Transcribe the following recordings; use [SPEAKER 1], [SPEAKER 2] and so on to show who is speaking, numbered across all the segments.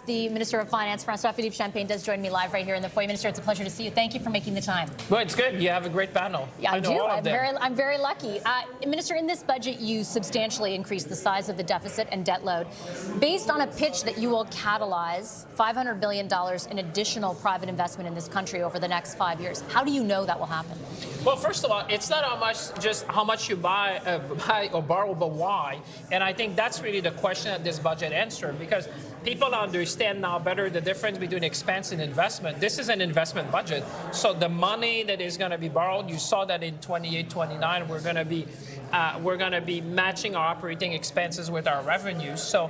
[SPEAKER 1] the Minister of Finance, François-Philippe Champagne, does join me live right here in the foyer. Minister, it's a pleasure to see you. Thank you for making the time.
[SPEAKER 2] Well, it's good. You have a great panel.
[SPEAKER 1] Yeah, I do. I'm very lucky. Minister, in this budget, you substantially increased the size of the deficit and debt load. Based on a pitch that you will catalyze $500 billion in additional private investment in this country over the next 5 years, how do you know that will happen?
[SPEAKER 2] Well, first of all, it's not just how much you buy or borrow, but why. And I think that's really the question that this budget answers, because people understand now better the difference between expense and investment. This is an investment budget. So the money that is going to be borrowed, you saw that in 28, 29, we're going to be matching our operating expenses with our revenues. So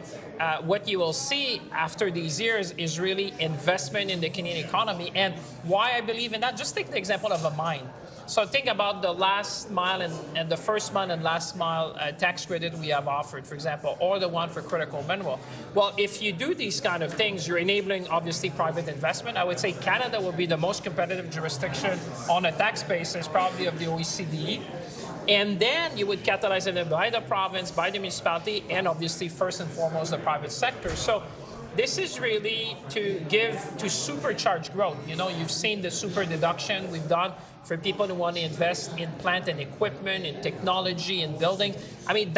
[SPEAKER 2] what you will see after these years is really investment in the Canadian economy. And why I believe in that, just take the example of a mine. So think about the last mile and the first mile and last mile tax credit we have offered, for example, or the one for critical mineral. Well, if you do these kind of things, you're enabling, obviously, private investment. I would say Canada will be the most competitive jurisdiction on a tax basis, probably of the OECD. And then you would catalyze it by the province, by the municipality, and obviously, first and foremost, the private sector. So this is really to supercharge growth. You know, you've seen the super deduction we've done for people who want to invest in plant and equipment, in technology, in building. I mean,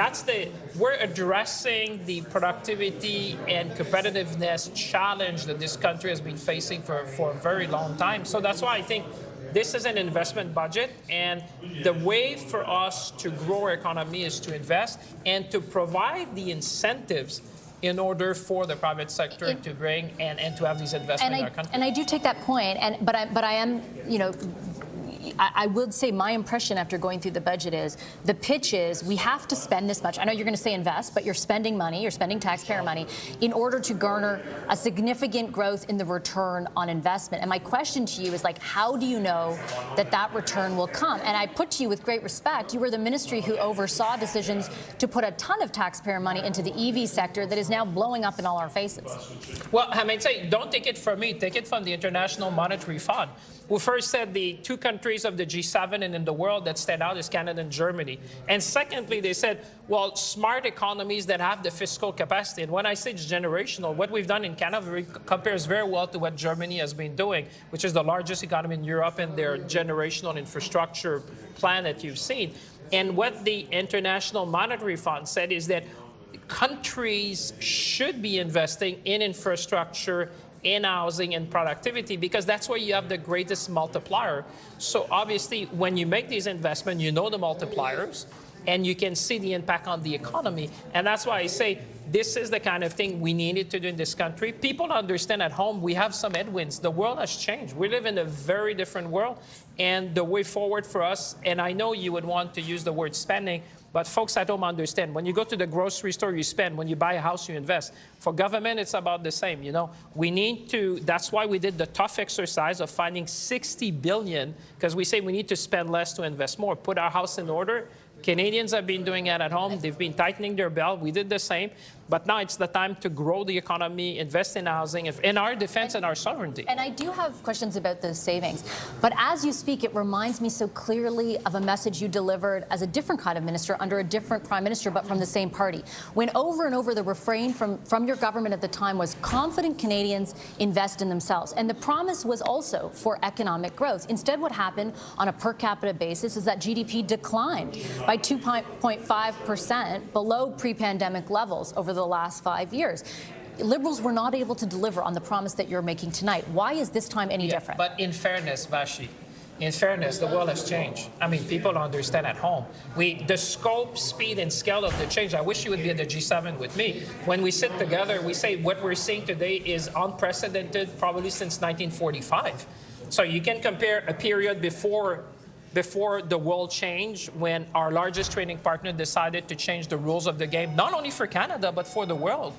[SPEAKER 2] we're addressing the productivity and competitiveness challenge that this country has been facing for a very long time. So that's why I think this is an investment budget, and the way for us to grow our economy is to invest and to provide the incentives in order for the private sector to bring and to have these investments in our country.
[SPEAKER 1] And I do take that point, but I am, you know, I would say my impression after going through the budget is the pitch is we have to spend this much. I know you're going to say invest, but you're spending money, you're spending taxpayer money in order to garner a significant growth in the return on investment. And my question to you is, like, how do you know that that return will come? And I put to you with great respect, you were the ministry who oversaw decisions to put a ton of taxpayer money into the EV sector that is now blowing up in all our faces.
[SPEAKER 2] Well, I mean, don't take it from me, take it from the International Monetary Fund, who first said the two countries of the G7 and in the world that stand out is Canada and Germany. And secondly, they said, well, smart economies that have the fiscal capacity. And when I say it's generational, what we've done in Canada compares very well to what Germany has been doing, which is the largest economy in Europe, and their generational infrastructure plan that you've seen. And what the International Monetary Fund said is that countries should be investing in infrastructure, in housing and productivity, because that's where you have the greatest multiplier. So obviously, when you make these investments, you know the multipliers, and you can see the impact on the economy. And that's why I say this is the kind of thing we needed to do in this country. People understand at home we have some headwinds. The world has changed. We live in a very different world, and the way forward for us, and I know you would want to use the word spending, but folks at home understand. When you go to the grocery store, you spend. When you buy a house, you invest. For government, it's about the same. You know, we need to, that's why we did the tough exercise of finding $60 billion, because we say we need to spend less to invest more, put our house in order. Canadians have been doing it at home. They've been tightening their belt. We did the same. But now it's the time to grow the economy, invest in housing, in our defense and our sovereignty.
[SPEAKER 1] And I do have questions about those savings. But as you speak, it reminds me so clearly of a message you delivered as a different kind of minister under a different prime minister, but from the same party. When over and over the refrain from your government at the time was confident Canadians invest in themselves. And the promise was also for economic growth. Instead, what happened on a per capita basis is that GDP declined by 2.5% below pre-pandemic levels over the last 5 years. Liberals were not able to deliver on the promise that you're making tonight. Why is this time any different?
[SPEAKER 2] But in fairness, Vashi, in fairness, the world has changed. I mean, people understand at home. The scope, speed, and scale of the change, I wish you would be at the G7 with me. When we sit together, we say what we're seeing today is unprecedented, probably since 1945. So you can compare a period before the world changed, when our largest trading partner decided to change the rules of the game, not only for Canada, but for the world.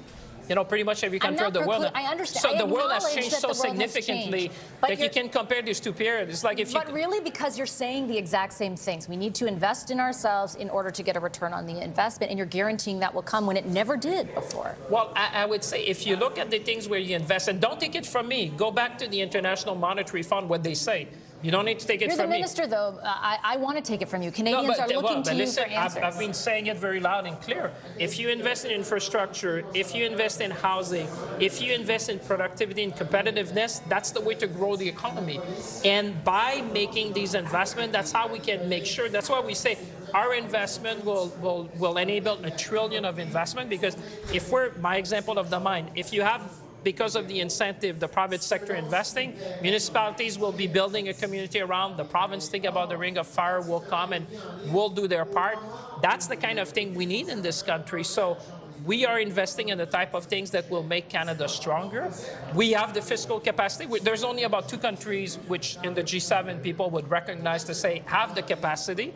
[SPEAKER 2] You know, pretty much every country of the world.
[SPEAKER 1] I understand.
[SPEAKER 2] So the world has changed so significantly that you can compare these two periods. It's like if you...
[SPEAKER 1] But really, because you're saying the exact same things. We need to invest in ourselves in order to get a return on the investment, and you're guaranteeing that will come when it never did before.
[SPEAKER 2] Well, I would say if you look at the things where you invest, and don't take it from me, go back to the International Monetary Fund, what they say. You don't need to take it
[SPEAKER 1] You're
[SPEAKER 2] from
[SPEAKER 1] the minister, though. I want to take it from you. Canadians are looking to you for answers.
[SPEAKER 2] I've been saying it very loud and clear. If you invest in infrastructure, if you invest in housing, if you invest in productivity and competitiveness, that's the way to grow the economy. And by making these investments, that's how we can make sure. That's why we say our investment will enable $1 trillion of investment, because if we're, my example of the mine, if you have, because of the incentive, the private sector investing, municipalities will be building a community around. The province think about the Ring of Fire will come and will do their part. That's the kind of thing we need in this country. So we are investing in the type of things that will make Canada stronger. We have the fiscal capacity. There's only about 2 countries which in the G7 people would recognize to say have the capacity.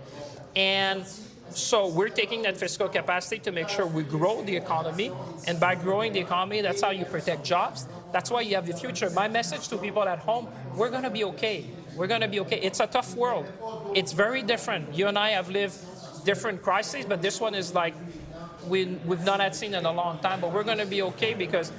[SPEAKER 2] And so we're taking that fiscal capacity to make sure we grow the economy. And by growing the economy, that's how you protect jobs. That's why you have the future. My message to people at home, we're going to be okay. We're going to be okay. It's a tough world. It's very different. You and I have lived different crises, but this one is like we've not had seen in a long time. But we're going to be okay because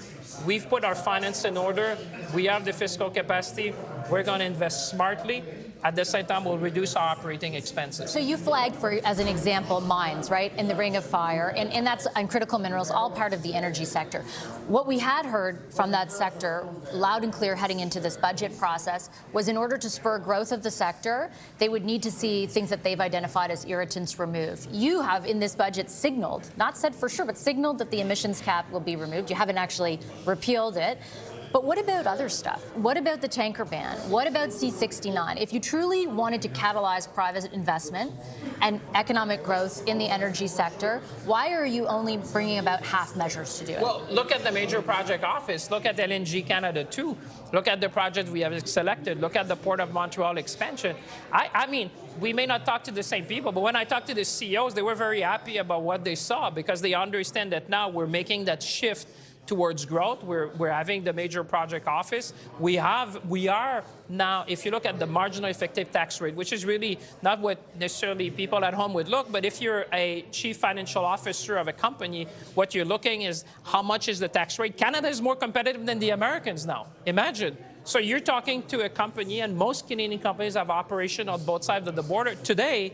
[SPEAKER 2] we've put our finance in order. We have the fiscal capacity. We're going to invest smartly. At the same time, we'll reduce our operating expenses.
[SPEAKER 1] So you flagged, for, as an example, mines, right, in the Ring of Fire, and that's and critical minerals, all part of the energy sector. What we had heard from that sector, loud and clear heading into this budget process, was in order to spur growth of the sector, they would need to see things that they've identified as irritants removed. You have, in this budget, signaled, not said for sure, but signaled that the emissions cap will be removed. You haven't actually repealed it. But what about other stuff? What about the tanker ban? What about C-69? If you truly wanted to catalyze private investment and economic growth in the energy sector, why are you only bringing about half measures to do it?
[SPEAKER 2] Well, look at the major project office. Look at LNG Canada 2. Look at the project we have selected. Look at the Port of Montreal expansion. I mean, we may not talk to the same people, but when I talked to the CEOs, they were very happy about what they saw because they understand that now we're making that shift towards growth. We're having the major project office. We are now, if you look at the marginal effective tax rate, which is really not what necessarily people at home would look, but if you're a chief financial officer of a company, what you're looking is how much is the tax rate. Canada is more competitive than the Americans now. Imagine. So you're talking to a company, and most Canadian companies have operation on both sides of the border. Today,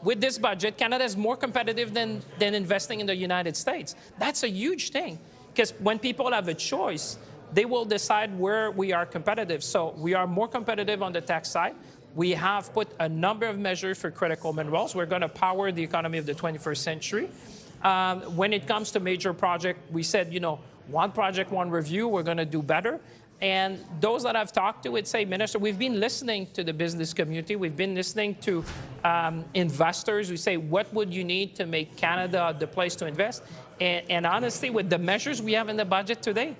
[SPEAKER 2] with this budget, Canada is more competitive than investing in the United States. That's a huge thing, because when people have a choice, they will decide where we are competitive. So we are more competitive on the tax side. We have put a number of measures for critical minerals. We're going to power the economy of the 21st century. When it comes to major project, we said, you know, one project, one review, we're going to do better. And those that I've talked to would say, Minister, we've been listening to the business community. We've been listening to investors who say, what would you need to make Canada the place to invest? And honestly, with the measures we have in the budget today,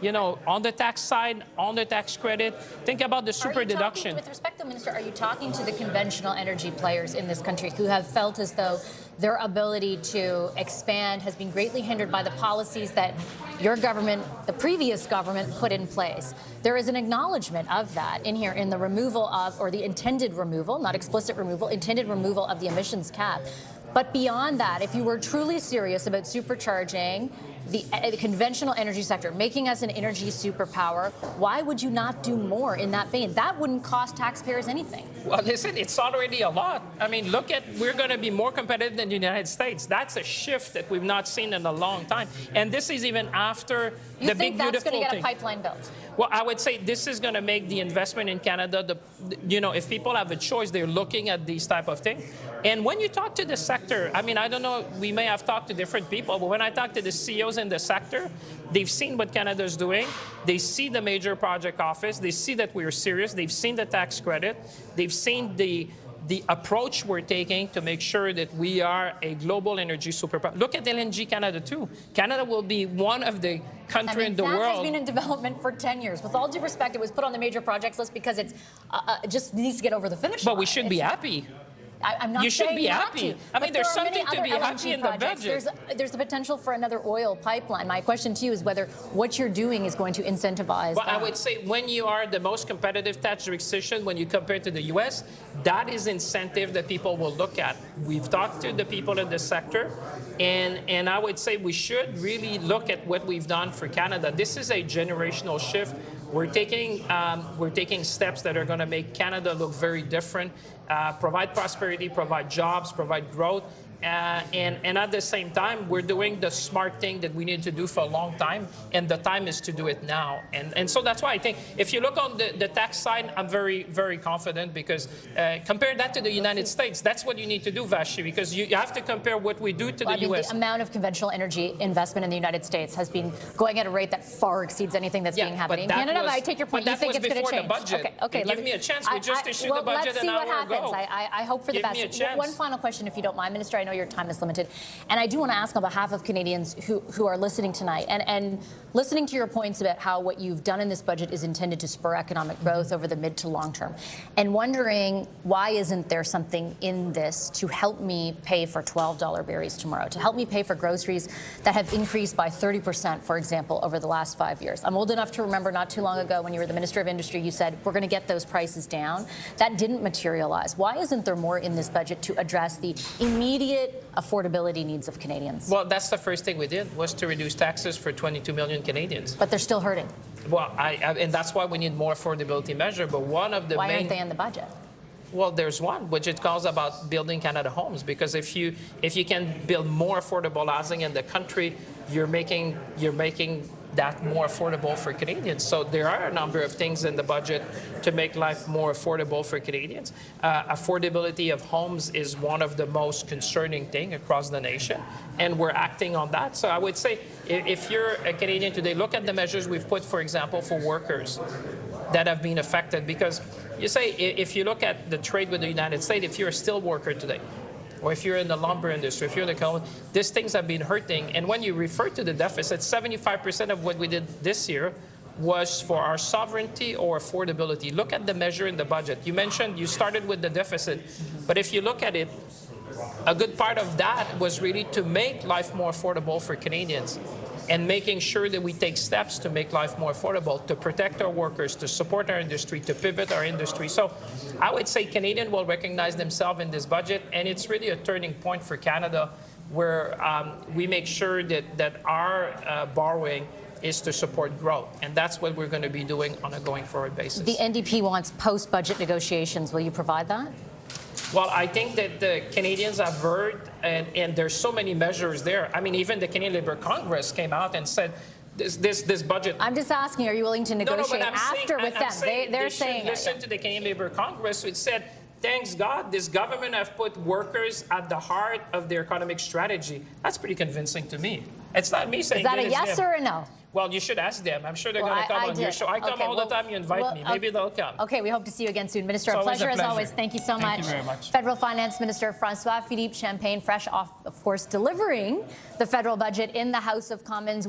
[SPEAKER 2] you know, on the tax side, on the tax credit, think about the super deduction.
[SPEAKER 1] With respect, though, Minister, are you talking to the conventional energy players in this country who have felt as though their ability to expand has been greatly hindered by the policies that your government, the previous government, put in place? There is an acknowledgement of that in here in the removal of, or the intended removal, not explicit removal, intended removal of the emissions cap. But beyond that, if you were truly serious about supercharging the conventional energy sector, making us an energy superpower, why would you not do more in that vein? That wouldn't cost taxpayers anything.
[SPEAKER 2] Well, listen, it's already a lot. I mean, look at, we're going to be more competitive than the United States. That's a shift that we've not seen in a long time. And this is even after the big, beautiful thing. You think that's going to get a pipeline built? Well, I would say this is going to make the investment in Canada, you know, if people have a choice, they're looking at these type of things. And when you talk to the sector, I mean, I don't know, we may have talked to different people, but when I talk to the CEOs in the sector, they've seen what Canada's doing. They see the major project office. They see that we're serious. They've seen the tax credit. They've seen the approach we're taking to make sure that we are a global energy superpower. Look at LNG Canada too. Canada will be one of the countries in the world.
[SPEAKER 1] That has been in development for 10 years. With all due respect, it was put on the major projects list because it's just needs to get over the finish line.
[SPEAKER 2] But we should be happy.
[SPEAKER 1] I'm not
[SPEAKER 2] you should
[SPEAKER 1] saying
[SPEAKER 2] be happy. I mean, there's something to be happy in the budget.
[SPEAKER 1] There's the potential for another oil pipeline. My question to you is whether what you're doing is going to incentivize
[SPEAKER 2] Well,
[SPEAKER 1] that.
[SPEAKER 2] I would say when you are the most competitive tax jurisdiction, when you compare to the U.S., that is incentive that people will look at. We've talked to the people in the sector, and I would say we should really look at what we've done for Canada. This is a generational shift. we're taking steps that are going to make Canada look very different, provide prosperity, provide jobs, provide growth. And at the same time, we're doing the smart thing that we need to do for a long time, and the time is to do it now. And so that's why I think if you look on the tax side, I'm very, very confident, because compare that to the United States. That's what you need to do, Vashi, because you have to compare what we do to the U.S.
[SPEAKER 1] The amount of conventional energy investment in the United States has been going at a rate that far exceeds anything that's being happening in Canada. But I take your point. You think it's going to change?
[SPEAKER 2] Okay. Give me a chance. We just issued the budget an hour ago.
[SPEAKER 1] I hope for the best.
[SPEAKER 2] Give me a chance.
[SPEAKER 1] One final question, if you don't mind, Minister. I know your time is limited. And I do want to ask on behalf of Canadians who are listening tonight and listening to your points about how what you've done in this budget is intended to spur economic growth over the mid to long term, and wondering why isn't there something in this to help me pay for $12 berries tomorrow, to help me pay for groceries that have increased by 30%, for example, over the last 5 years. I'm old enough to remember not too long ago when you were the Minister of Industry, you said, we're going to get those prices down. That didn't materialize. Why isn't there more in this budget to address the immediate affordability needs of Canadians?
[SPEAKER 2] Well, that's the first thing we did, was to reduce taxes for 22 million Canadians.
[SPEAKER 1] But they're still hurting.
[SPEAKER 2] Well, and that's why we need more affordability measure. But one of the
[SPEAKER 1] Why aren't they in the budget?
[SPEAKER 2] Well, there's one, which it calls about building Canada homes, because if you can build more affordable housing in the country, you're making that more affordable for Canadians. So there are a number of things in the budget to make life more affordable for Canadians. Affordability of homes is one of the most concerning things across the nation, and we're acting on that. So I would say, if you're a Canadian today, look at the measures we've put, for example, for workers that have been affected. Because you say, if you look at the trade with the United States, if you're a steel worker today, or if you're in the lumber industry, if you're in the these things have been hurting. And when you refer to the deficit, 75% of what we did this year was for our sovereignty or affordability. Look at the measure in the budget. You mentioned you started with the deficit, but if you look at it, a good part of that was really to make life more affordable for Canadians, and making sure that we take steps to make life more affordable, to protect our workers, to support our industry, to pivot our industry. So I would say Canadians will recognize themselves in this budget, and it's really a turning point for Canada, where we make sure that our borrowing is to support growth. And that's what we're going to be doing on a going forward basis.
[SPEAKER 1] The NDP wants post-budget negotiations. Will you provide that?
[SPEAKER 2] Well, I think that the Canadians have heard, and there's so many measures there. I mean, even the Canadian Labour Congress came out and said, this budget.
[SPEAKER 1] I'm just asking, are you willing to negotiate after with them? They're saying
[SPEAKER 2] listen to the Canadian Labour Congress, which said, thanks God, this government have put workers at the heart of their economic strategy. That's pretty convincing to me. It's not me saying that.
[SPEAKER 1] Is that a yes or a no?
[SPEAKER 2] Well, you should ask them. I'm sure they're going to come on your show. I come all the time. You invite me. Maybe they'll come.
[SPEAKER 1] Okay, we hope to see you again soon. Minister, a pleasure as always. Thank you so much.
[SPEAKER 2] Thank you very much.
[SPEAKER 1] Federal Finance Minister François-Philippe Champagne, fresh off, of course, delivering the federal budget in the House of Commons.